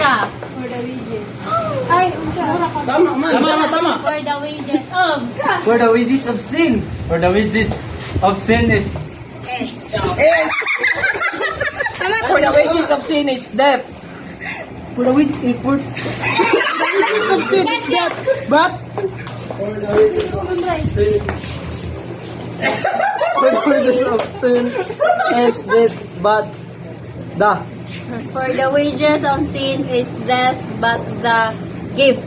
ka. For the wages. Ay, Tama man. Tama. For the wages of. For the wages of sin. For the wages of sin is Eh, For the wages of sin is death. for the wages of sin is death. But for the wages of sin. For the wages of sin is death. But the. For the wages of sin is death, but the gift.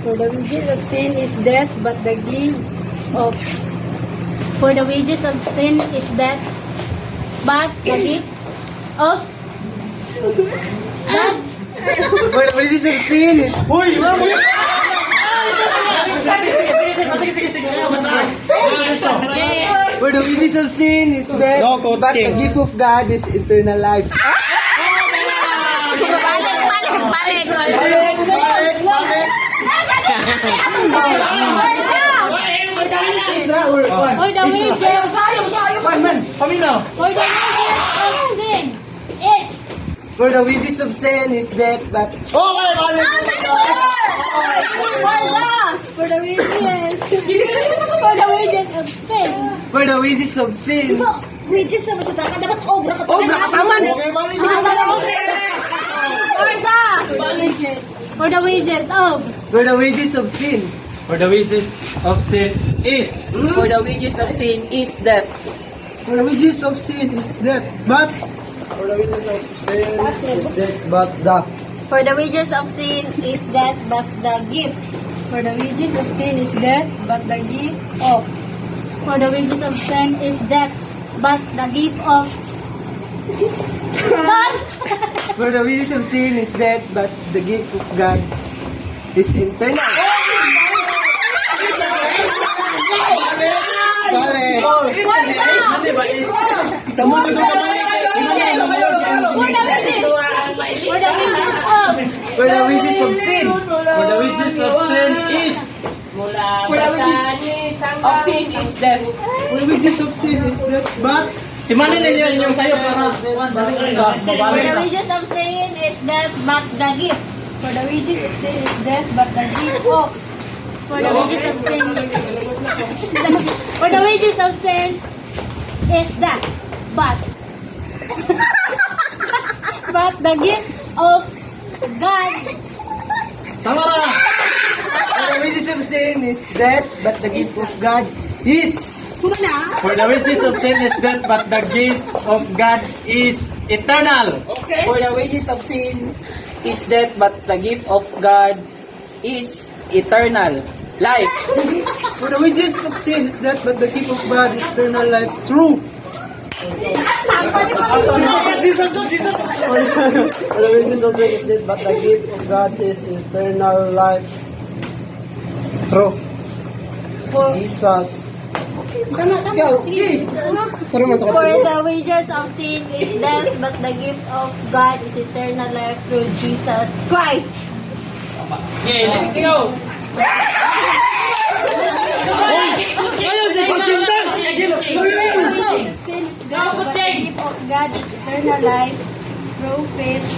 For the wages of sin is death, but the gift of. For the wages of sin is death, but the gift of. God. For the wages of sin is. Uy! For the wages of sin is death, but the gift of God is eternal life. For the wages. For the wages of sin is. For the wages of sin is death, but For the wages. For the wages of sin. for the wages of sin. Wages na masyadaka. Dapat obra ka. Obra ka, taman. For the wages of. For the wages of sin. for the wages of sin is For the wages of sin is death. For the wages of sin is death, but for the wages of sin is death, but the. For the wages of sin is death, but the gift. For the wages of sin is death, but the gift of. For the wages of sin is death, but the gift of. God. For the wages of sin is death, but the gift of God is eternal. Sa mundo ka For the wages of. For the wages of sin. for the wages of sin is For the wages of sin is death. For the wages of sin is death, but Imanin ninyo inyong sayo para For the wages of sin is death, but the gift. For the wages of sin is death, but the gift of. For the wages of sin is. For the wages of sin is death, but. But the gift of God. Tama na! for the wages of sin is death, but the gift of God is. For the wages of sin is death, but the gift of God is eternal. For the wages of sin is death, but the gift of God is eternal life. For the wages of sin is death, but the gift of God is eternal life. True. For the wages of sin is death, but the gift of God is eternal life. True. Jesus. Go. For the wages of sin is death, but the gift of God is eternal life through Jesus Christ. Okay, let's go! For the wages of sin is death, but the gift of God is eternal life through faith.